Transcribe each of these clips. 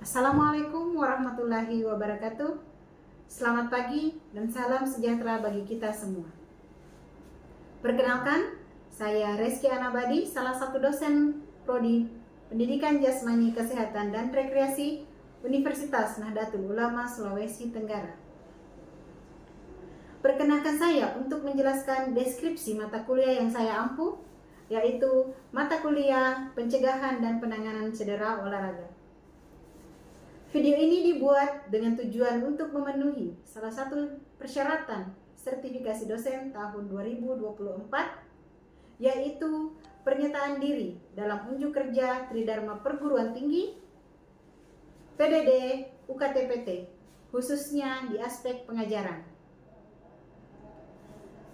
Assalamualaikum warahmatullahi wabarakatuh. Selamat pagi dan salam sejahtera bagi kita semua. Perkenalkan, saya Reski Anabadi, salah satu dosen Prodi Pendidikan Jasmani Kesehatan dan Rekreasi Universitas Nahdlatul Ulama Sulawesi Tenggara. Perkenalkan saya untuk menjelaskan deskripsi mata kuliah yang saya ampu, yaitu mata kuliah Pencegahan dan Penanganan Cedera Olahraga. Video ini dibuat dengan tujuan untuk memenuhi salah satu persyaratan sertifikasi dosen tahun 2024, yaitu pernyataan diri dalam unjuk kerja Tridharma Perguruan Tinggi, PDD, UKT-PT, khususnya di aspek pengajaran.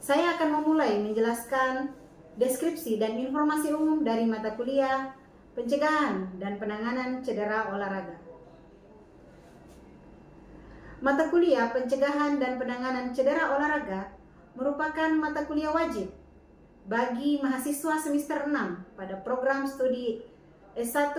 Saya akan memulai menjelaskan deskripsi dan informasi umum dari mata kuliah Pencegahan dan Penanganan Cedera Olahraga. Mata kuliah Pencegahan dan Penanganan Cedera Olahraga merupakan mata kuliah wajib bagi mahasiswa semester 6 pada program studi S1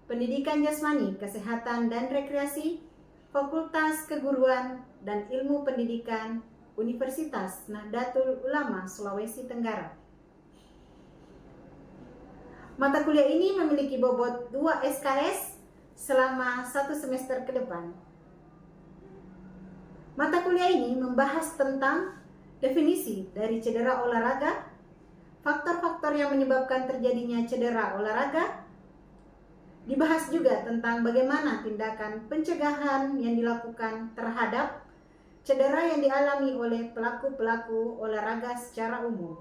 Pendidikan Jasmani, Kesehatan dan Rekreasi, Fakultas Keguruan dan Ilmu Pendidikan, Universitas Nahdlatul Ulama Sulawesi Tenggara. Mata kuliah ini memiliki bobot 2 SKS selama 1 semester ke depan. Mata kuliah ini membahas tentang definisi dari cedera olahraga, faktor-faktor yang menyebabkan terjadinya cedera olahraga. Dibahas juga tentang bagaimana tindakan pencegahan yang dilakukan terhadap cedera yang dialami oleh pelaku-pelaku olahraga secara umum.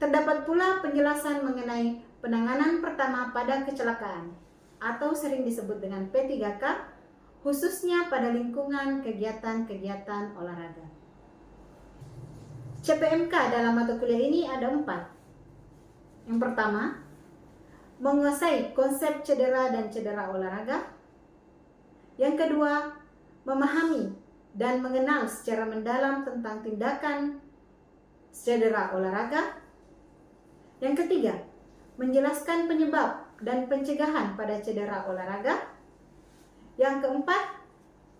Terdapat pula penjelasan mengenai penanganan pertama pada kecelakaan atau sering disebut dengan P3K, khususnya pada lingkungan kegiatan-kegiatan olahraga. CPMK dalam mata kuliah ini ada 4. Yang pertama, menguasai konsep cedera dan cedera olahraga. Yang kedua, memahami dan mengenal secara mendalam tentang tindakan cedera olahraga. Yang ketiga, menjelaskan penyebab dan pencegahan pada cedera olahraga. Yang keempat,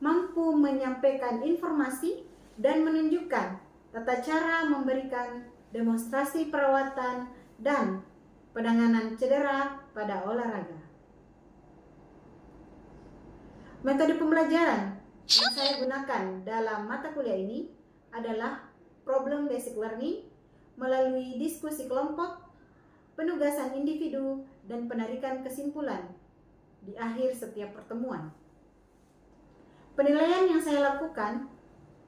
mampu menyampaikan informasi dan menunjukkan tata cara memberikan demonstrasi perawatan dan penanganan cedera pada olahraga. Metode pembelajaran yang saya gunakan dalam mata kuliah ini adalah problem basic learning melalui diskusi kelompok, penugasan individu, dan penarikan kesimpulan di akhir setiap pertemuan. Penilaian yang saya lakukan,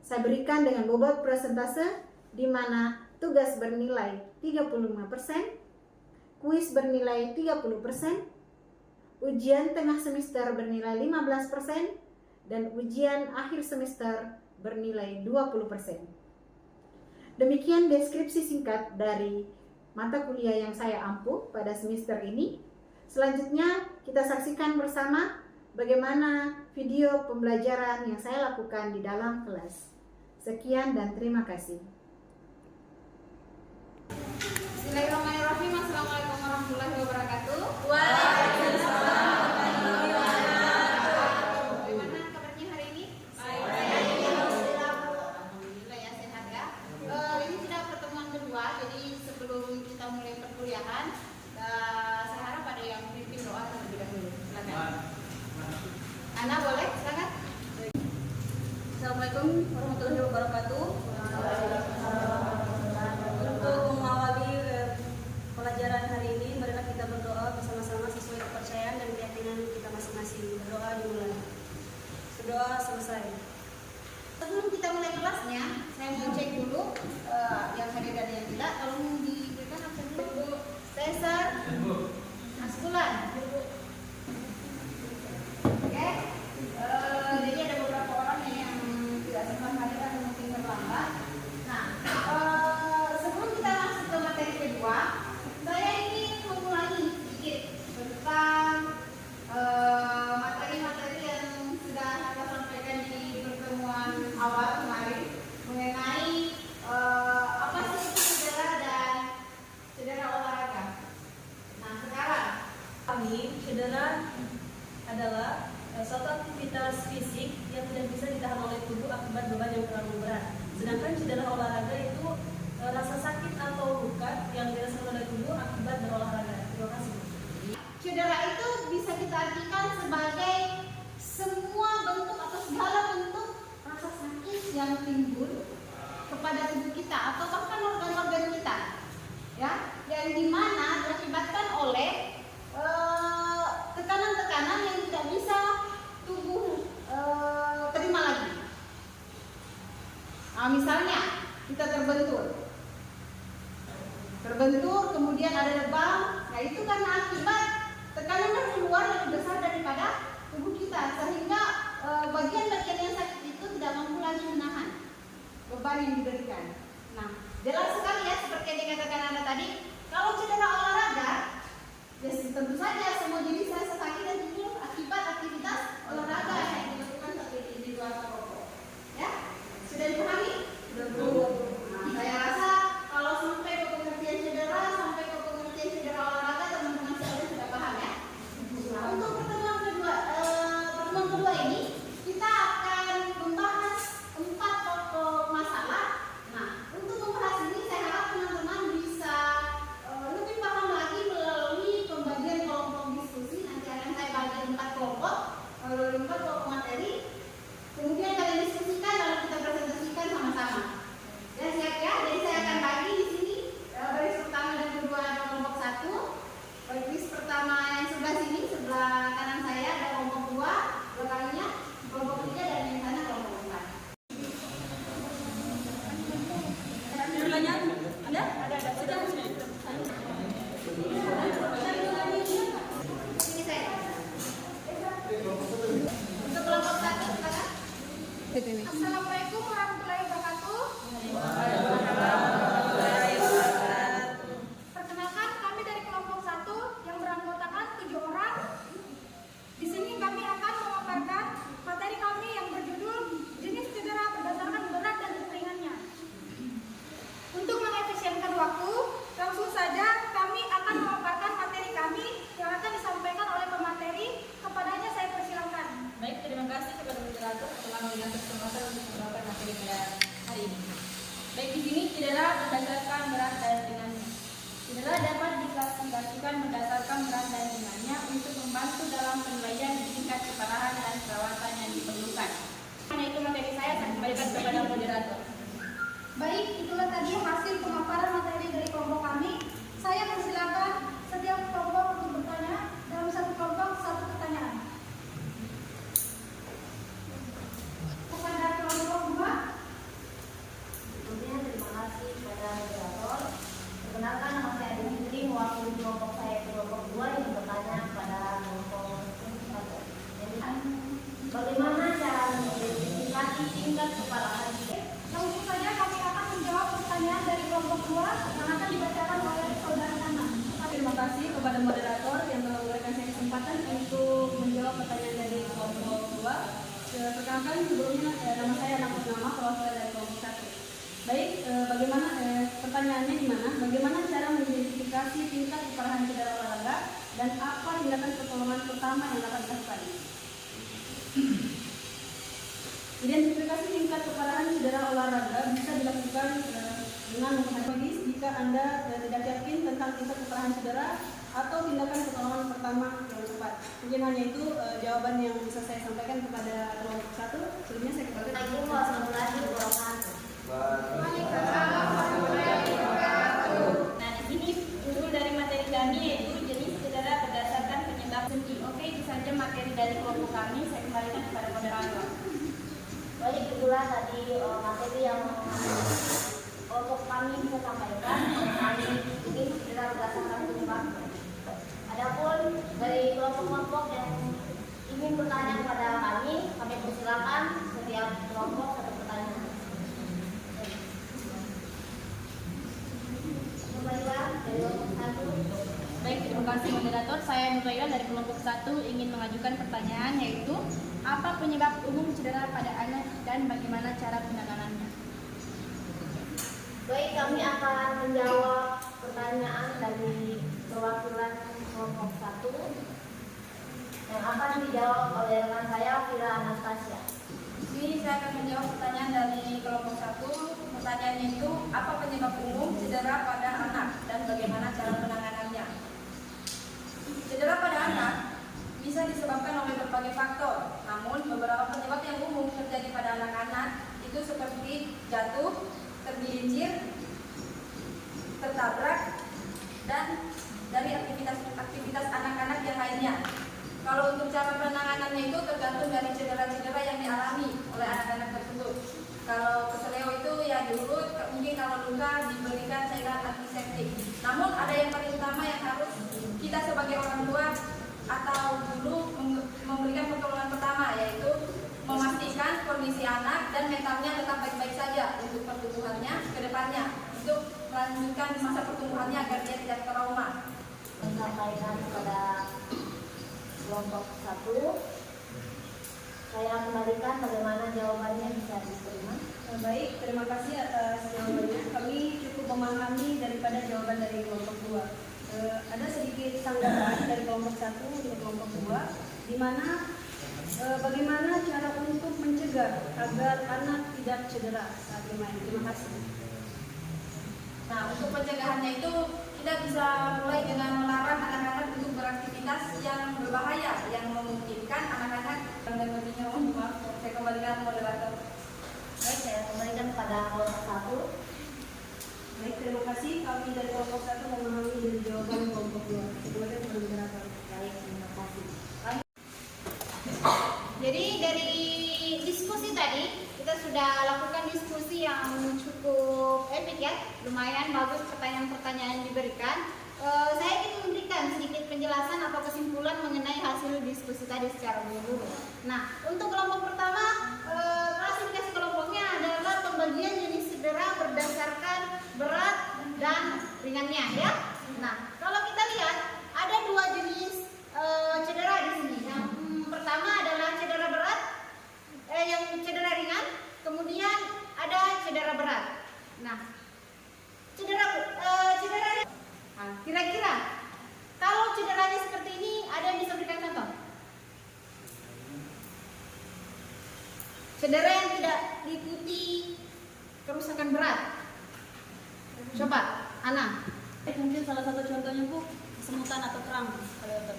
saya berikan dengan bobot persentase di mana tugas bernilai 35%, kuis bernilai 30%, ujian tengah semester bernilai 15%, dan ujian akhir semester bernilai 20%. Demikian deskripsi singkat dari mata kuliah yang saya ampu pada semester ini. Selanjutnya kita saksikan bersama bagaimana video pembelajaran yang saya lakukan di dalam kelas. Sekian dan terima kasih. Bismillahirrahmanirrahim. Assalamualaikum warahmatullahi wabarakatuh. Waalaikumsalam warahmatullahi wabarakatuh. Bagaimana kabarnya hari ini? Baik. Alhamdulillah ya, sehat ya. Ini sudah pertemuan kedua, jadi sebelum kita mulai perkuliahan, saya harap ada yang pimpin doa terlebih dahulu. Silakan. Ana boleh, silakan. Assalamualaikum warahmatullahi wabarakatuh. Untuk mengawali pelajaran hari ini, marilah kita berdoa bersama-sama sesuai kepercayaan dan keyakinan kita masing-masing. Berdoa dimulai. Berdoa selesai. Sebelum kita mulai kelasnya, saya mau cek dulu yang hadir dan yang tidak. Tolong diberikan absen dulu. Cesar, Askulan. Oke, jadi ada beberapa orang yang tidak sempat hadir adalah suatu aktivitas fisik yang tidak bisa ditahan oleh tubuh akibat beban yang terlalu berat. Sedangkan cedera olahraga itu rasa sakit atau luka yang dirasakan oleh tubuh akibat berolahraga. Terima kasih. Cedera itu bisa kita artikan sebagai semua bentuk atau segala bentuk rasa sakit yang timbul kepada tubuh kita atau bahkan organ-organ kita, ya, yang dimana diakibatkan oleh tekanan-tekanan yang tidak bisa tubuh terima lagi. Nah, misalnya kita terbentur, kemudian ada lebam, nah itu karena akibat tekanan dari luar lebih besar daripada tubuh kita, sehingga bagian-bagian yang sakit itu tidak mampu lagi menahan beban yang diberikan. Nah, jelas sekali ya, seperti yang dikatakan Anda tadi, kalau cedera olahraga, ya tentu saja semua jenis rasa sakit dan timbul akibat aktivitas olahraga yang dilakukan seperti di luar rokok. Ya, sudah dipahami? Nah, saya rasa kalau sampai ke pengertian cedera, sampai ke pengertian cedera olahraga, teman-teman sekalian sudah paham ya. Nah, untuk pertemuan kedua ini kita akan membahas 4 pokok masalah. Nah, untuk membahas ini saya harap teman-teman bisa lebih paham lagi melalui pembagian kelompok diskusi. Nanti akan saya bagi 4 kelompok, 4 kelompok materi. Kemudian kalian diskusikan lalu kita presentasikan sama-sama. Ya, siap ya. Jadi saya akan bagi di sini baris pertama dan kedua ada kelompok 1. Baris pertama yang sebelah sini, sebelah kanan saya ada kelompok 2, belakangnya kelompok 3 dan yang sana kelompok 4. Pertanyaan Anda? Sudah. Sini saya. Untuk kelompok 1 silakan. Assalamualaikum warahmatullahi wabarakatuh. Perkenalkan, kami dari kelompok 1 yang beranggotakan 7 orang. Di sini kami akan memaparkan materi kami yang berjudul jenis cedera berdasarkan berat dan ringannya. Untuk mengefisienkan waktu, langsung saja kami akan memaparkan materi kami yang akan disampaikan oleh pemateri. Kepadanya saya persilakan. Baik, terima kasih kepada moderator telah memberikan kesempatan untuk membawakan materi pada hari ini. Baik, di sini cedera berdasarkan berat dan ringannya. Cedera dapat diklasifikasikan berdasarkan berat dan ringannya untuk membantu dalam penilaian tingkat keparahan dan perawatan yang diperlukan. Hanya itu materi saya kembalikan kepada moderator. Baik, itulah tadi hasil pemaparan materi dari kelompok kami. Saya persilakan setiap kelompok untuk bertanya. Dalam satu kelompok, 1 pertanyaan. Kepada kelompok 2. Sebelumnya terima kasih kepada moderator. Perkenalkan, nama saya Adi Fitri, mewakili kelompok saya kelompok 2 yang bertanya kepada kelompok 1. Jadi, bagaimana cara mengidentifikasi tingkat keparahan? Langsung saja kami akan menjawab pertanyaan dari kelompok 2 yang akan dibacakan oleh saudara Nana. Terima kasih kepada moderator yang telah memberikan saya kesempatan untuk menjawab pertanyaan dari kelompok 2. Perkenalkan, sebelumnya nama saya Anak Purnama, perwakilan dari kelompok 1. Baik, bagaimana pertanyaannya di mana? Bagaimana cara mengidentifikasi tingkat keparahan cedera olahraga dan apa tindakan pertolongan pertama yang dapat dilakukan? Identifikasi tingkat keparahan cedera olahraga bisa dilakukan dengan mengetahui jika Anda tidak yakin tentang tingkat keparahan cedera atau tindakan pertolongan pertama yang tepat. Mungkin hanya itu jawaban yang bisa saya sampaikan kepada kelompok 1. Sebelumnya saya kembali. Assalamualaikum warahmatullahi wabarakatuh. Nah, di sini judul dari materi kami yaitu jenis cedera berdasarkan penyebab sendi. Oke, itu saja materi dari kelompok kami. Saya kembalikan kepada moderator. Baik, itulah tadi materi yang kelompok kami bisa sampaikan mengenai jenis cedera berdasarkan penyebab. Adapun dari kelompok-kelompok yang ingin bertanya kepada kami persilakan setiap kelompok 1 pertanyaan. Dari kelompok 1. Baik, terima kasih moderator. Saya Nurailan dari kelompok 1 ingin mengajukan pertanyaan yaitu apa penyebab umum cedera pada anak dan bagaimana cara penanganannya? Baik, kami akan menjawab pertanyaan dari perwakilan kelompok 1. yang akan dijawab oleh rekan saya Vira Anastasia. Ini saya akan menjawab pertanyaan dari kelompok 1. Pertanyaannya itu, apa penyebab umum cedera pada anak dan bagaimana cara penanganannya? Cedera pada anak bisa disebabkan oleh berbagai faktor, namun beberapa penyebab yang umum terjadi pada anak-anak itu seperti jatuh, tergelincir, tertabrak, dan dari aktivitas anak-anak yang lainnya. Kalau untuk cara penanganannya itu tergantung dari cedera-cedera yang dialami oleh anak-anak tersebut. Kalau keseleo itu ya diurut, mungkin kalau luka diberikan cairan antiseptik. Namun ada yang paling utama yang harus kita sebagai orang tua atau guru memberikan pertolongan pertama, yaitu memastikan kondisi anak dan mentalnya tetap baik-baik saja untuk pertumbuhannya ke depannya, untuk melanjutkan masa pertumbuhannya agar dia tidak trauma. Menyampaikan kepada kelompok 1, saya kembalikan bagaimana jawabannya bisa diterima. Baik, terima kasih atas jawabannya. Kami cukup memahami daripada jawaban dari kelompok 2. Ada sedikit tanggapan dari kelompok 1 untuk kelompok 2, di mana bagaimana cara untuk mencegah agar anak tidak cedera saat bermain. Terima kasih. Nah, untuk pencegahannya itu kita bisa mulai dengan melarang anak-anak untuk beraktivitas yang berbahaya, yang memungkinkan anak-anak dan lebihnya. Maaf, saya kembalikan moderator. Baik, saya kembalikan pada kelompok 1. Baik, terima kasih. Kami dari kelompok 1 memahami dari jawaban kelompok 2. Kemudian moderator. Baik, terima kasih. Jadi dari diskusi tadi kita sudah lakukan diskusi yang cukup epic ya, lumayan bagus pertanyaan-pertanyaan yang diberikan. Saya ingin memberikan sedikit penjelasan atau kesimpulan mengenai hasil diskusi tadi secara menyeluruh. Nah, untuk kelompok pertama, klasifikasi kelompoknya adalah pembagian jenis cedera berdasarkan berat dan ringannya ya. Nah, kalau kita lihat ada dua jenis cedera di sini. Yang pertama adalah cedera berat, yang cedera ringan, kemudian ada cedera berat. Nah, cedera nah, kira-kira kalau cederanya seperti ini, ada yang bisa berikan contoh? Cedera yang tidak diikuti kerusakan berat. Coba, Ana. Mungkin salah satu contohnya Bu, kesemutan atau kram.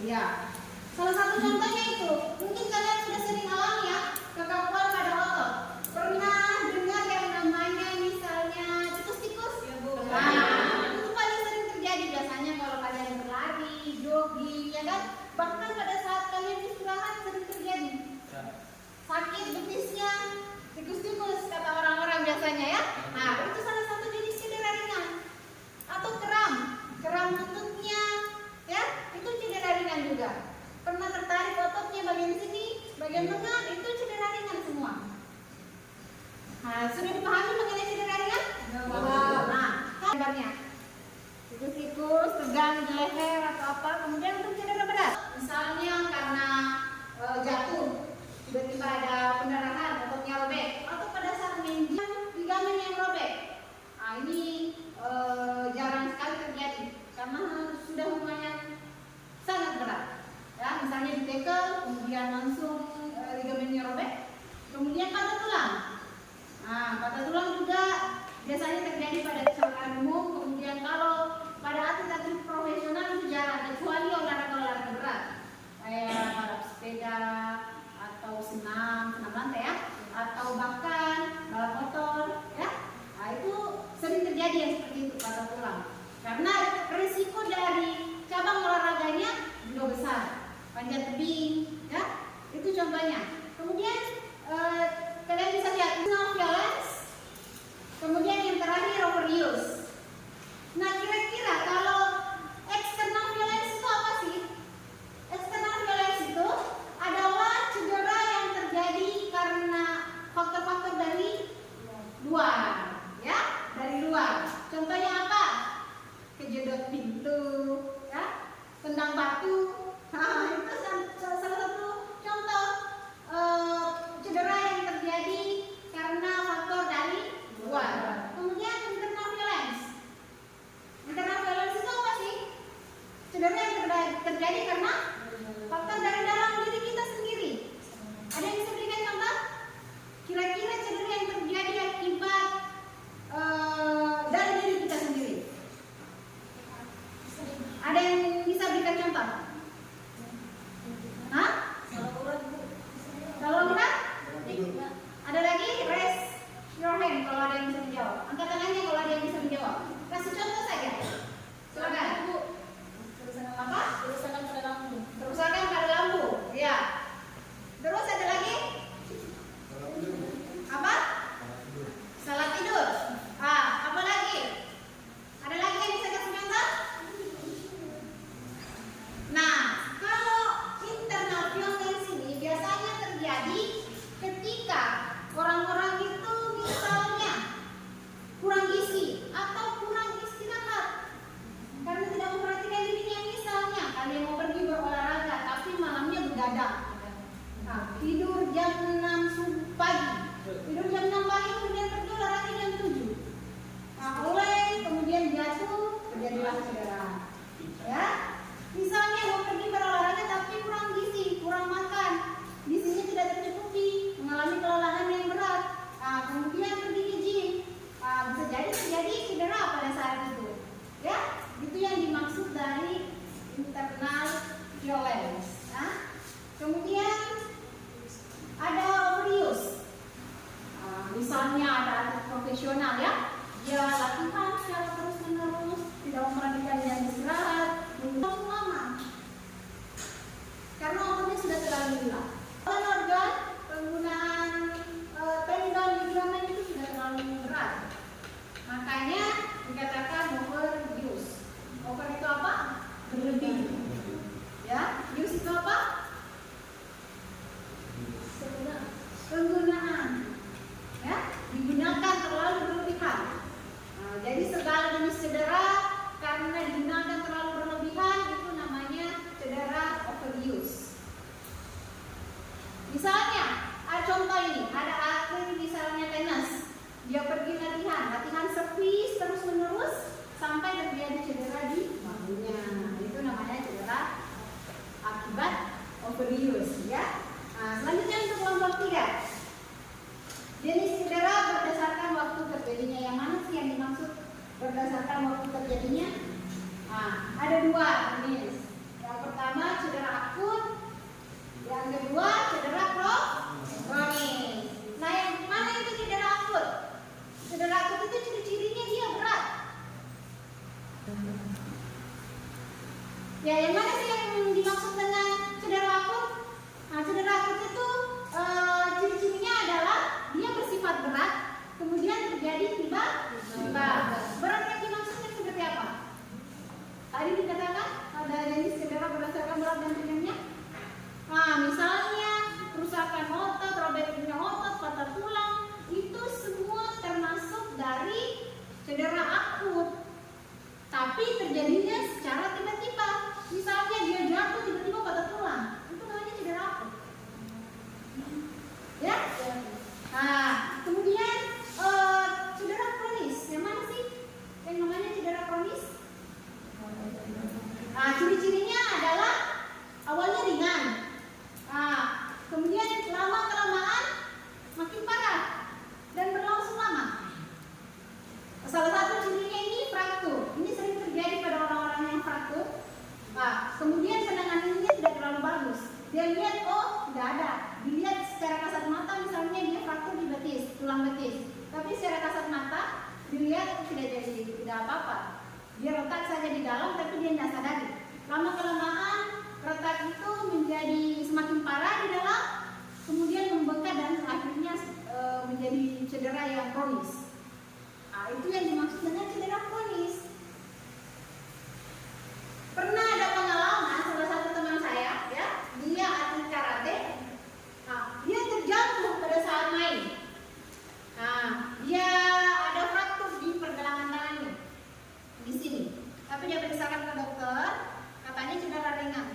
Ya. Salah satu contohnya itu, mungkin kalian sudah sering alami ya, kekakuan pada otot. Pernah dengar yang namanya misalnya tikus-tikus? Ya, Bu. Nah, itu paling sering terjadi biasanya kalau kalian berlari, jogging, ya kan? Bahkan pada saat kalian istirahat sering terjadi. Sakit betisnya, tikus-tikus kata orang-orang biasanya ya. Nah, itu salah satu jenis cedera ringan. Atau kram lututnya, ya, itu cedera ringan juga. Pernah tertarik ototnya bagian sini, bagian tengah, itu cedera ringan semua. Nah, sudah dipahami mengenai cedera ringan? Nah, gambarnya tikus-tikus tegang di leher atau apa, kemudian untuk cedera berat, misalnya karena jatuh, tiba-tiba ada pendarahan, ototnya robek, atau pada saat main ligamen yang robek. Nah, ini jarang sekali terjadi karena sudah lumayan sangat berat. Ya, misalnya di tackle, kemudian langsung ligamennya robek, kemudian patah tulang. Nah, patah tulang juga biasanya terjadi pada kecelakaan umum. Kemudian kalau pada atlet-atlet profesional itu jarang, kecuali olahraga berat, kayak balap sepeda atau senam lantai ya, atau bahkan balap motor, ya. Nah, itu sering terjadi yang seperti itu, patah tulang. Karena risiko dari cabang olahraganya juga besar. Panjat tebing, ya, itu contohnya. Kemudian kalian bisa lihat external violence, kemudian yang terakhir overuse. Nah, kira-kira kalau external violence itu apa sih? External violence itu adalah cedera yang terjadi karena faktor-faktor dari luar, ya, dari luar. Contohnya apa? Kejedot pintu, ya, tendang batu. Nah, itu salah satu contoh cedera yang terjadi karena faktor dari luar. Kemudian internal violence. Internal violence itu Tidur jam 6 pagi. Tidur jam 6 pagi kemudian pergi olahraga jam 7. Oleh kemudian jatuh terjadilah cedera. Ya. Misalnya mau pergi berolahraga tapi kurang gizi, kurang makan, gizinya tidak tercukupi, mengalami kelelahan yang berat. Kemudian pergi ke gym, bisa jadi terjadi cedera pada saat itu. Ya, itu yang dimaksud dari internal violence. Kemudian ada overuse. Misalnya ada atlet profesional ya, dia latihan secara terus menerus, tidak memperhatikan yang istirahat, terlalu lama karena ototnya sudah terlalu lelah. Organ penggunaan tendon ligamen itu sudah terlalu berat, makanya dikatakan overuse. Over itu apa? Berlebih. Ya, use itu apa? Penggunaan. Ya, digunakan terlalu berlebihan. Jadi segala jenis cedera karena digunakan terlalu berlebihan itu namanya cedera overuse. Misalnya, contoh ini, ada atlet misalnya tenis, dia pergi latihan servis terus menerus sampai terjadi cedera di bahunya. Itu namanya cedera akibat overuse. Ya. Selanjutnya untuk kelompok 3. Jenis cedera berdasarkan waktu terjadinya. Yang mana sih yang dimaksud berdasarkan waktu terjadinya? Ada 2 jenis. Yang pertama cedera akut, yang kedua cedera kronis. Nah, yang mana itu cedera akut? Cedera akut itu ciri-cirinya dia berat. Ya, yang mana sih yang dimaksud dengan cedera akut? Cedera akut itu ciri-cirinya adalah dia bersifat berat, kemudian terjadi tiba-tiba. Berat yang dimaksudnya seperti apa? Tadi dikatakan ada jenis cedera berdasarkan berat dan ringannya. Misalnya kerusakan otot, robeknya otot, patah tulang, itu semua termasuk dari cedera akut. Tapi terjadinya secara tiba-tiba. Misalnya dia jatuh tiba-tiba patah tulang, itu namanya cedera akut. Ya? Kemudian cedera kronis. Yang mana sih yang namanya cedera kronis? Ciri-cirinya adalah awalnya ringan. Kemudian lama-kelamaan makin parah dan berlangsung lama. Salah satu cirinya ini fraktur. Ini sering terjadi pada orang-orang yang fraktur. Kemudian penanganannya tidak terlalu bagus. Dia lihat, tidak ada. Dilihat secara kasat mata, misalnya dia fraktur di betis, tulang betis. Tapi secara kasat mata, dilihat tidak apa-apa. Dia retak saja di dalam, tapi dia tidak sadari. Lama-kelamaan, retak itu menjadi semakin parah di dalam, kemudian membengkak dan akhirnya menjadi cedera yang kronis. Itu yang dimaksud dengan cedera kronis. Pernah ada pengalaman salah satu teman saya, ya, dia atlet karate. Dia terjatuh pada saat main. Dia ada fraktur di pergelangan tangannya di sini. Tapi dia periksakan ke dokter, katanya cedera ringan.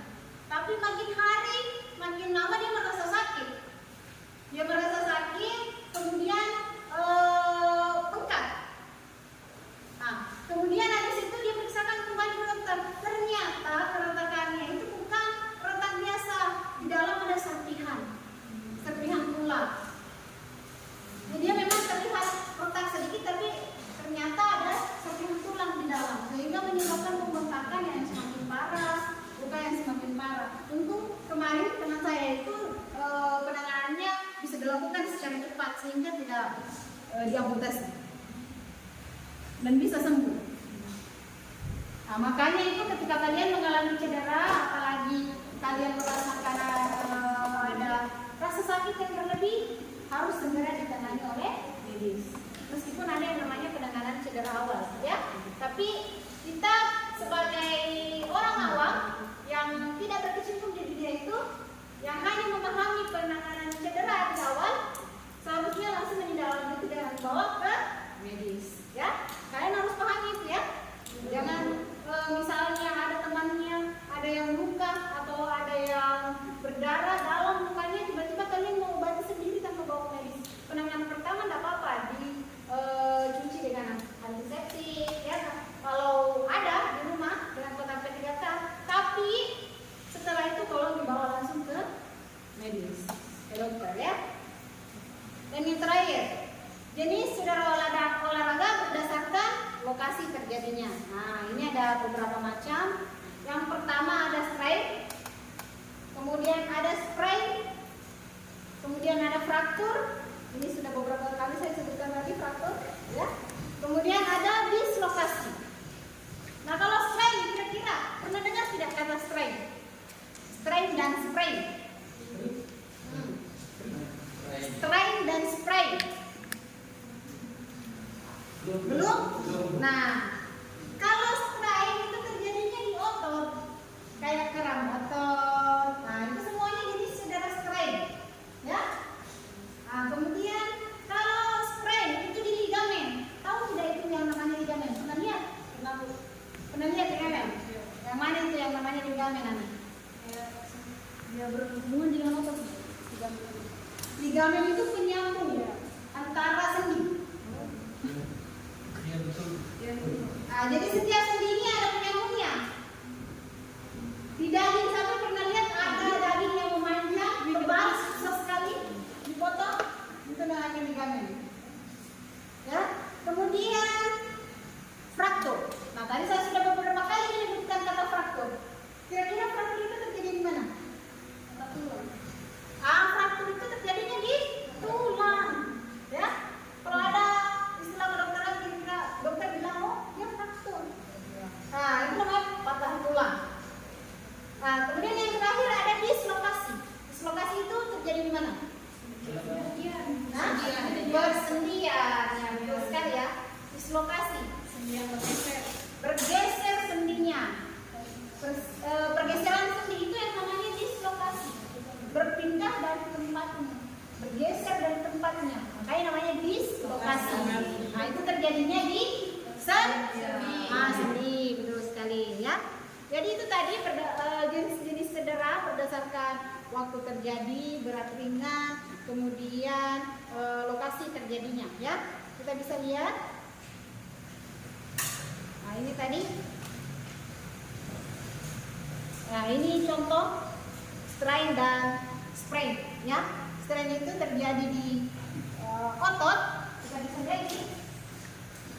Tapi makin hari, makin lama dia merasa sakit. Kemudian bengkak. Kemudian habis itu dia periksakan kembali ke dokter. Ternyata keretakannya itu bukan retak biasa. Di dalam ada serpihan tulang. Jadi dia memang terlihat retak sedikit, tapi ternyata ada serpihan tulang di dalam, sehingga menyebabkan pembengkakan yang semakin parah, luka yang semakin parah. Untung kemarin teman saya itu penanganannya bisa dilakukan secara cepat sehingga tidak diamputasi dan bisa sembuh. Makanya itu ketika kalian mengalami cedera, apalagi kalian merasakan ada rasa sakit yang berlebih, harus segera ditangani oleh medis. Meskipun ada yang namanya penanganan cedera awal, ya. Tapi kita sebagai orang awam yang tidak berkecimpung di dunia itu, yang hanya memahami penanganan cedera di awal, seharusnya langsung menindaklanjuti dengan dibawa ke medis, ya. Kalian harus pahami terjadinya. Nah, ini ada beberapa macam. Yang pertama ada strain, kemudian ada sprain, kemudian ada fraktur. Ini sudah beberapa kali saya sebutkan lagi fraktur, ya. Kemudian ada dislokasi. Nah, kalau strain kira-kira pernah dengar tidak kata strain? Strain dan sprain. Strain dan sprain. Belum? Nah, kalau strain itu terjadinya di otot, kayak keram otot. Nah, itu semuanya jadi saudara strain, ya. Nah, kemudian kalau sprain itu di ligamen. Tahu tidak itu yang namanya ligamen? Pernah lihat? Pernah lihat ligamen? Yang mana itu yang namanya ligamen, Ani? Dia berhubungan dengan otot. Ligamen itu penyambung antara sendi. Nah, jadi setiap sendi ini ada penyambungnya. Di daging sapi pernah lihat ada daging yang memanjang, tebal, susah sekali dipotong. Itu namanya ligamen. Ya. Kemudian fraktur. Nah, tadi saya sudah beberapa kali menyebutkan kata fraktur. Kira-kira fraktur itu terjadi di mana? Fraktur itu terjadinya di tulang, ya. Kalau ada istilah kedokteran, kira-kira dokter bilang, oh dia fraktur. Nah, itu namanya patah tulang. Nah, kemudian yang terakhir ada dislokasi. Dislokasi itu terjadi di mana? Nah, bersendian, ya, betul sekali ya. Dislokasi, Sendian bergeser. bergeser sendinya. Pergeseran sendi itu yang namanya dislokasi. Berpindah dari tempatnya, bergeser dari tempatnya, makanya namanya dislokasi. Nah, itu terjadinya di sendi, betul sekali ya. Jadi itu tadi jenis-jenis cedera berdasarkan waktu terjadi, berat ringan, kemudian lokasi terjadinya ya. Kita bisa lihat. Nah, ini tadi. Nah, ini contoh strain dan sprain ya. Strain itu terjadi di otot. Kita bisa lihat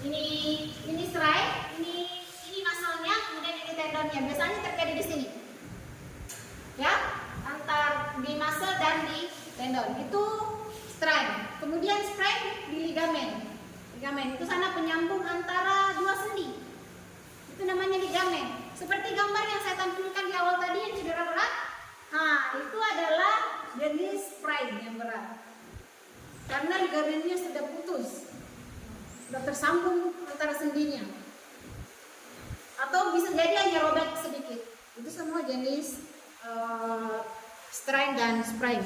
ini strain, ini masalnya, kemudian ini tendonnya. Biasanya terjadi di sini. Ya, antar di muscle dan di tendon. Itu strain. Kemudian sprain di ligamen. Ligamen itu sana penyambung antara dua sendi. Itu namanya ligamen. Seperti gambar yang saya tampilkan di awal tadi yang cedera berat. Nah, itu adalah jenis sprain yang berat. Karena ligamennya sudah putus, sudah tersambung antara sendinya. Atau bisa jadi hanya robek sedikit. Itu semua jenis strain dan sprain.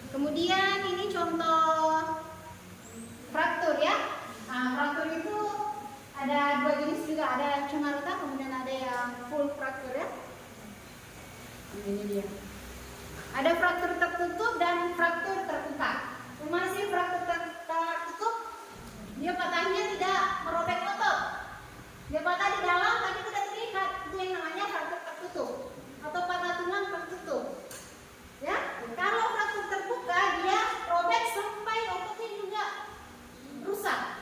Kemudian ini contoh fraktur ya. Nah, fraktur itu ada dua jenis juga, ada yang cuma rata, kemudian ada yang full fraktur ya. Ini dia. Ada fraktur tertutup dan fraktur terbuka. Masih fraktur tertutup, dia patahnya tidak merobek otot. Dia patah di dalam tapi tidak terikat. Itu yang namanya fraktur tertutup atau patah tulang tertutup. Ya, kalau fraktur terbuka dia robek sampai ototnya juga rusak.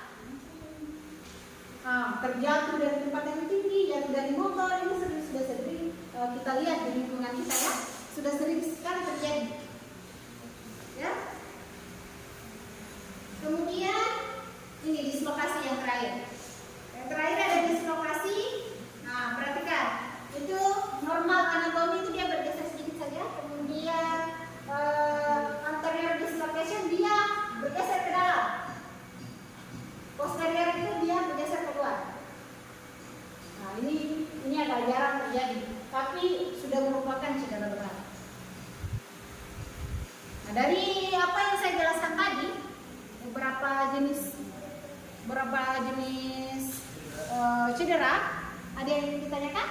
Terjatuh dari tempat yang tinggi, jatuh dari motor, ini sudah sering kita lihat di lingkungan kita ya, sudah sering sekali terjadi. Ya. Kemudian ini dislokasi yang terakhir. Yang terakhir ada dislokasi. Nah, perhatikan, itu normal anatomi itu dia bergeser sedikit saja, kemudian anterior dislocation dia bergeser ke dalam. Posterior itu dia bergeser keluar. Nah, ini agak jarang terjadi, tapi sudah merupakan cedera berat. Nah, dari apa yang saya jelaskan tadi, beberapa jenis cedera, ada yang ingin ditanyakan?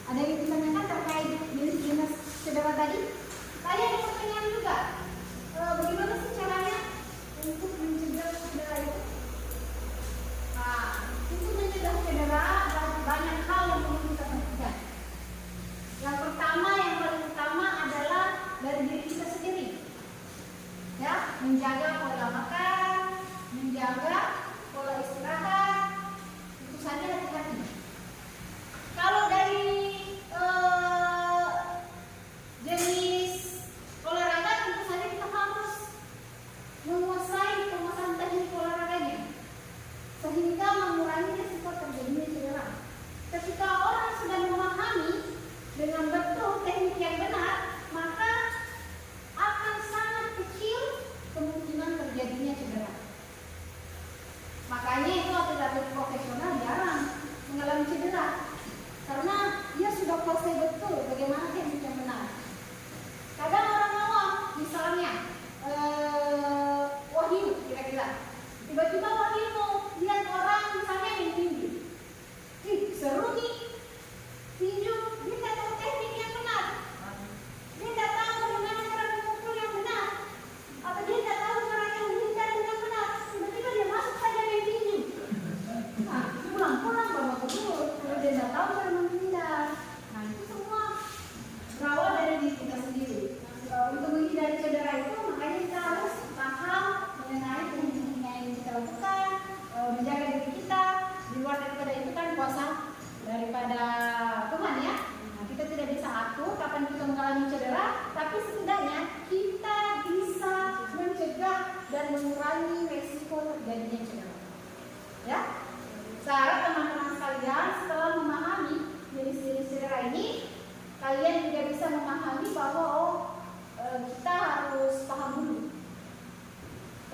Ada yang ingin ditanyakan terkait jenis-jenis cedera tadi? Tadi ada pertanyaan juga, bagaimana sih caranya untuk mencegah cedera itu? Nah, untuk mencegah cedera banyak hal yang perlu kita perhatikan. Yang pertama, yang paling utama adalah dari diri kita sendiri. Ya, menjaga pola makan, menjaga pola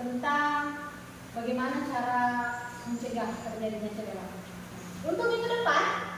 tentang bagaimana cara mencegah terjadinya cedera. Untuk minggu depan